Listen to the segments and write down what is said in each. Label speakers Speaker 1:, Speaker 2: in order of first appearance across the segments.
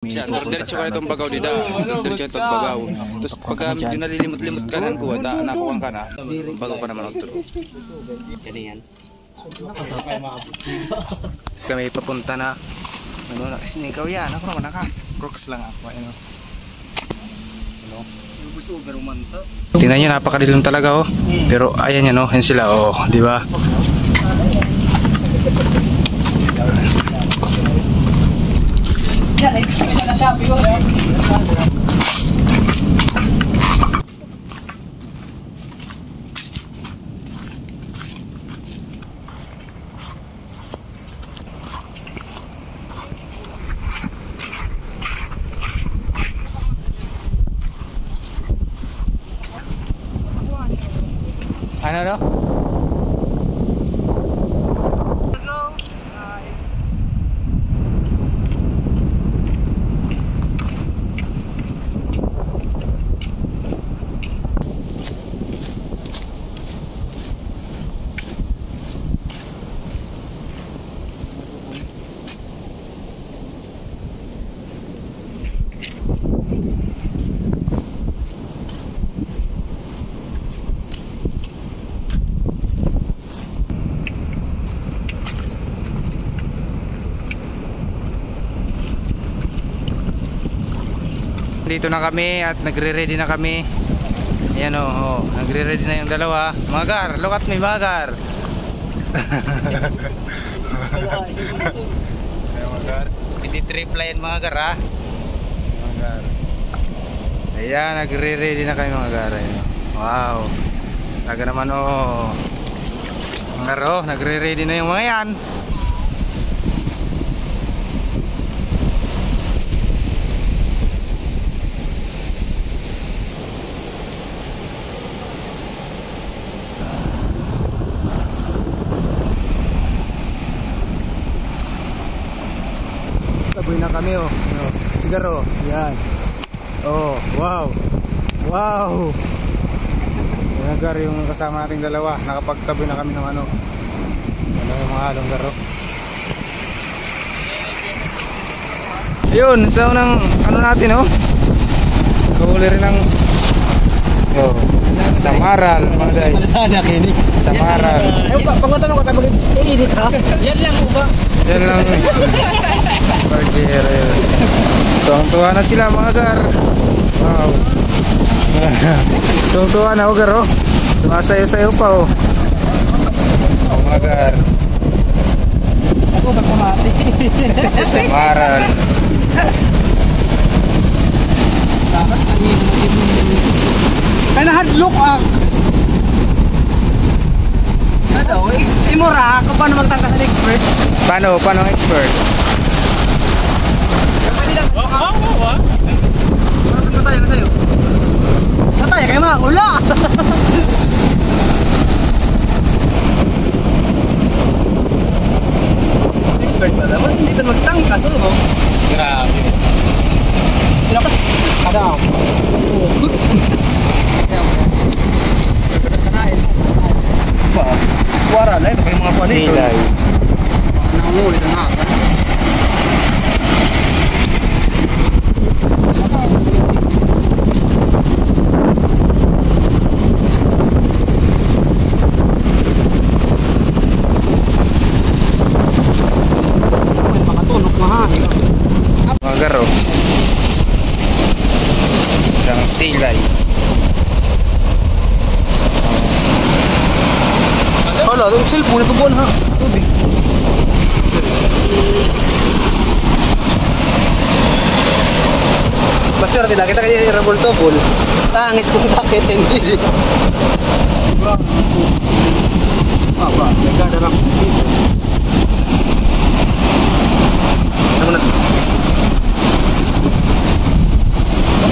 Speaker 1: Siya, diretso ka na itong bagaw dida. Diretso itong bagaw. Tapos pagka medyo nalilimot-limot ka ng kuha, nakuha ka na. Bagaw ka naman ang tulo.
Speaker 2: Ganyan.
Speaker 1: Kami papunta na. Ano na, sinikaw yan. Ako naman naka-crocs lang ako. Ano? Tingnan nyo, napakadilong talaga oh. Pero ayan yan oh, yan sila oh, di ba? Ano no? Dito na kami at nagre-ready na kami. Ayan o, nagre-ready na yung dalawa. Magar, look at me Magar. Magar, hindi triple yan Magar ha. Magar. Ayan, nagre-ready na kami Magar. Wow, taga naman o. Magar o, nagre-ready na yung mga yan. Taboy na kami oh. Sigaro. Yan. Oh, wow. Wow. Nagar yung kasama nating dalawa. Nakapagtaboy na kami ng ano. Ano yung mga halong garo. Ayun, sa unang ano natin oh. Kahuli rin ng Samaral mga guys. Samaral.
Speaker 2: Pagmatanong ko tayo mag-edit ha? Yan lang po ba?
Speaker 1: Yan lang. Pagkira yun. Tuwang-tuwa na sila mga gar. Wow. Tuwang-tuwa na o gar oh. Sumasayo-sayo pa oh. Mga gar.
Speaker 2: Ako magpamati.
Speaker 1: Samaral.
Speaker 2: Kaya na-hardlock ah. Ano? Imura ako paano magtangkas ng expert?
Speaker 1: Paano ang expert?
Speaker 2: Pwede lang. Oo. Mataya ka sa'yo. Mataya kayo mga ula. Expert pa naman. Hindi ka magtangkas. Ano?
Speaker 1: Grabe.
Speaker 2: Dapat. Adam. Kuwara na ito kayong mga kuwan ito.
Speaker 1: Silay.
Speaker 2: Nangungulit ang haka. Makatunog mahangin.
Speaker 1: Mga garo. Isang silay.
Speaker 2: Wala, yung cellphone ito buwan ha. Tubig. Masira nila, kita kaya yung rabol-tobol. Tangis kung bakit hindi. Apa, nagkadarap dito. Ano mo na?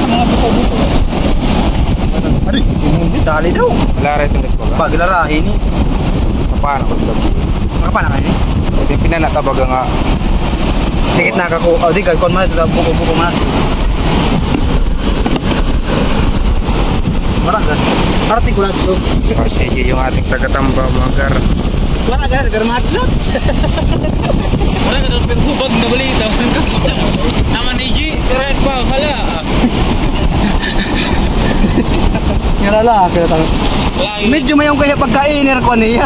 Speaker 2: Mga buko-buko. Aray, dali daw.
Speaker 1: Wala rin itong nagpaga.
Speaker 2: Paglarahin eh.
Speaker 1: Paano ko ito?
Speaker 2: Makapana ka eh?
Speaker 1: Ito yung pinanatabaga nga.
Speaker 2: Dikit na ako. Oh, di ka. Kon man ito. Buko-buko man. Marang ka. Artikulado.
Speaker 1: Sige yung ating tagatamba mga gar.
Speaker 2: Wala gar, garmatlo. Wala ka daw hubag na balita. Naman ni G. lalaki na tayo. Medyo mayong kaya pagka-inner ko niya.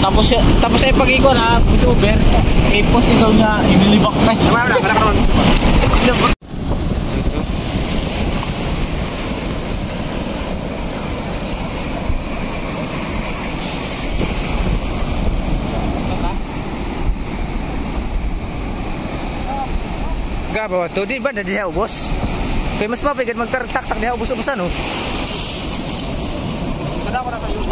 Speaker 3: Tapos ay pag-iko na, YouTuber. May post ikaw niya, inilibak na.
Speaker 2: Wala ka ron.
Speaker 1: Gabo, to di ba na diha ubos? Kay mas mapigad magtartak-tak diha ubos-ubosan no.
Speaker 2: Kada ko na kayo.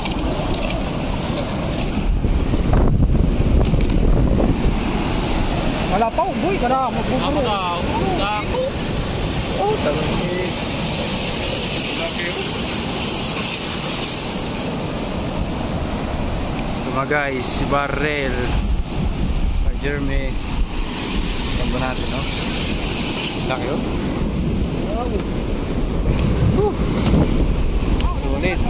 Speaker 2: Wala pa, boy, kada magbuburo.
Speaker 3: Dako.
Speaker 1: Oh, talaga. Ito mga guys, si Barrel. Kay Jeremy. Tamba natin, no? Laki, oh. Sulit.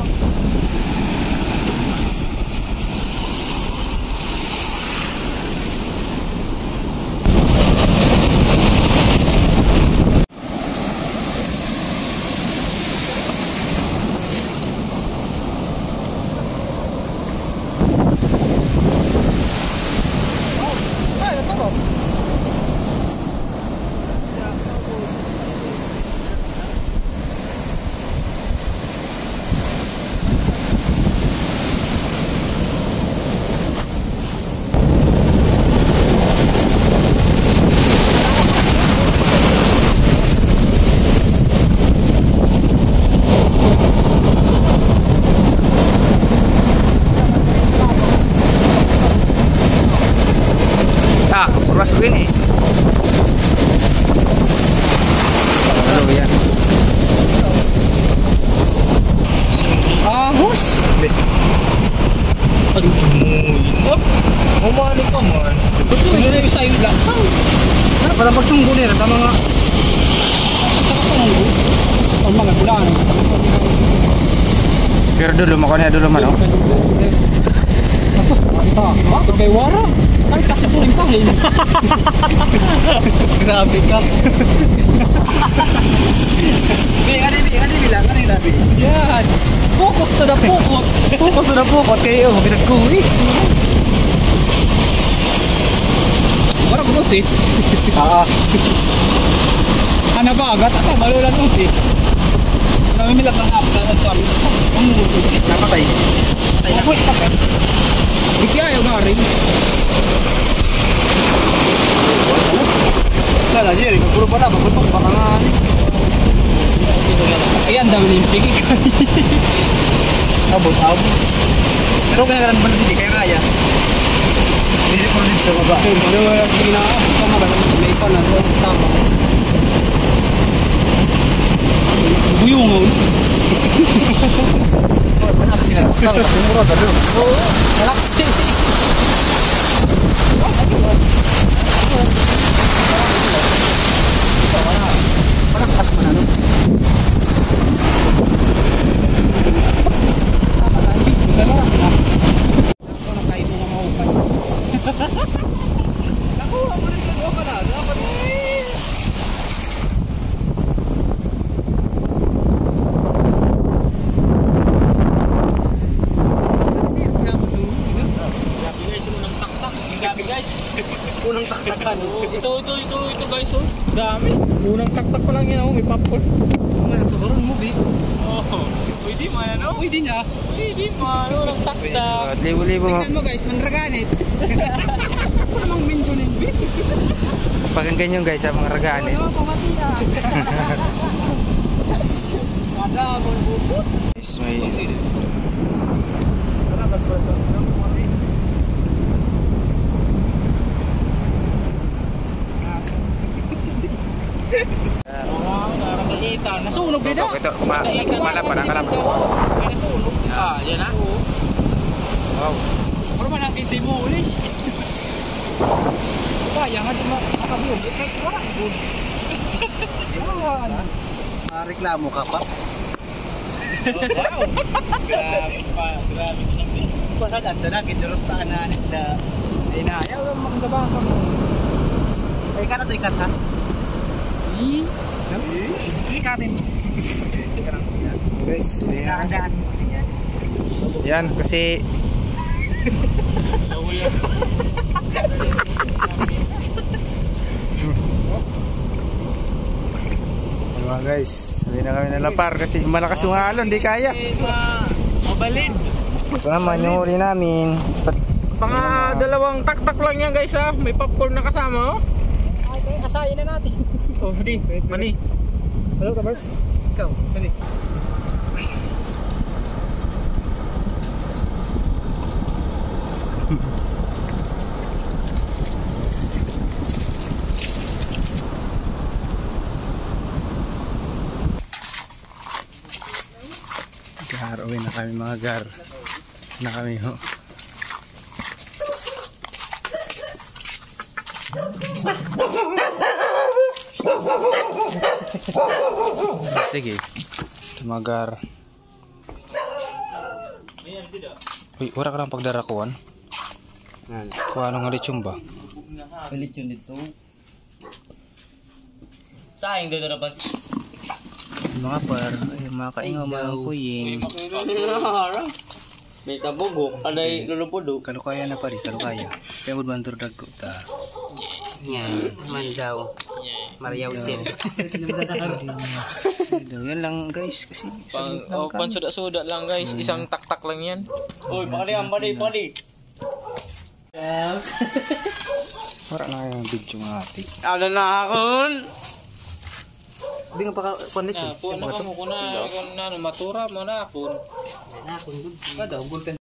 Speaker 1: Masukin eh. Ano yan?
Speaker 2: Ahos.
Speaker 3: Aduh, umali ka man. Betul, hindi na sa'yo lang.
Speaker 2: Ano, para pagsunggo nila, tama nga.
Speaker 3: Ang mga bulan.
Speaker 1: Pero dulu mo kanya dulu man oh.
Speaker 3: Bakit kay Wara? Ay, kasi puling pangin.
Speaker 2: Grabe ka. Ano bilang?
Speaker 3: Yan. Focus to the pukot.
Speaker 2: Focus na po, kayo, pinagkuwi.
Speaker 3: Wala ko eh. Ano ba agad? Ata, malulan mo eh. Namimilag ng hapta at sabi.
Speaker 2: Napatay.
Speaker 3: Ako, ipapit. Hindi ayaw nga rin.
Speaker 2: Lala, Jerry, puro pala, mabutok, baka nga.
Speaker 3: Ayan, dami na yung sige.
Speaker 2: Abot. Pero kaya ka naman hindi kaya kaya. Hindi ko rin ito baba.
Speaker 3: Ano yung pinaka-pamagal may ipan na ito. Tama. Buyungon.
Speaker 2: Relax sila. Kasimuro, dalo.
Speaker 3: Oo, relax din.
Speaker 2: Malakas mo na, no? Nakuha mo rin dito ka na. Dapat unang taktakan.
Speaker 3: Ito guys, oh. Dami. Unang taktak pa lang yan, oh. May popcorn.
Speaker 2: Mga sobrang movie.
Speaker 3: Oh, pwede man, ano? Pwede niya. Pwede man, unang taktak.
Speaker 1: Libo-libo mo.
Speaker 3: Tingnan mo guys, manraganit.
Speaker 2: Ako namang mentionin, B.
Speaker 1: Pakinggan nyo guys sa mga ragaan eh.
Speaker 2: Kada mo bubut.
Speaker 1: Guys, may...
Speaker 3: Nasunog din ah.
Speaker 1: Ito, kumala pa na kalap.
Speaker 3: Ay, nasunog. Yan na.
Speaker 1: Wow.
Speaker 3: Pero man natin demolish. Kaya nga nakabulog. Wala.
Speaker 2: Reklamo ka pa?
Speaker 3: Wow. Grabe pa. Grabe ko lang din.
Speaker 2: Pasag anda na, kinurustaan na isda.
Speaker 3: Ay na, ayaw magdabang ka mo.
Speaker 2: Ay, ikat ha?
Speaker 3: Ikatin.
Speaker 1: Guys,
Speaker 2: Daan mo kasi yan.
Speaker 1: yan kasi mga guys, sabi na kami nalapar kasi malakas yung alon, di kaya.
Speaker 3: Mabalid.
Speaker 1: Ito naman yung huli namin.
Speaker 3: Panga dalawang taktak lang yan guys ha. May popcorn na kasama oh.
Speaker 2: Okay, asayin na natin.
Speaker 3: Oh, di. Mani.
Speaker 2: Hello, Tabars. Ikaw, dali.
Speaker 1: Gar, uwi na kami mga gar. Na kami ho. Sige. Mga gar. Uy, wala ka lang pagdarakuan. Kuha nung lechon ba?
Speaker 2: Pilit yun dito. Sayang dito na ba?
Speaker 1: Mga par, ay mga kaingaw mga kuying.
Speaker 2: May tabogo, aday lulupudo.
Speaker 1: Kalukaya na pari, kalukaya. Kaya mo bantur dagko ta.
Speaker 2: Yan, mandaw. Mariaw sin.
Speaker 1: Yan lang guys kasi
Speaker 3: Pansuda-suda lang guys. Isang taktak lang yan.
Speaker 2: Uy, pakali ang badi.
Speaker 1: wala na yung video nga ati.
Speaker 2: Ano na akon?
Speaker 1: Hindi nga pa konit
Speaker 3: Na, po na mo kuna matura mo na po.
Speaker 2: Na akon good. Kada,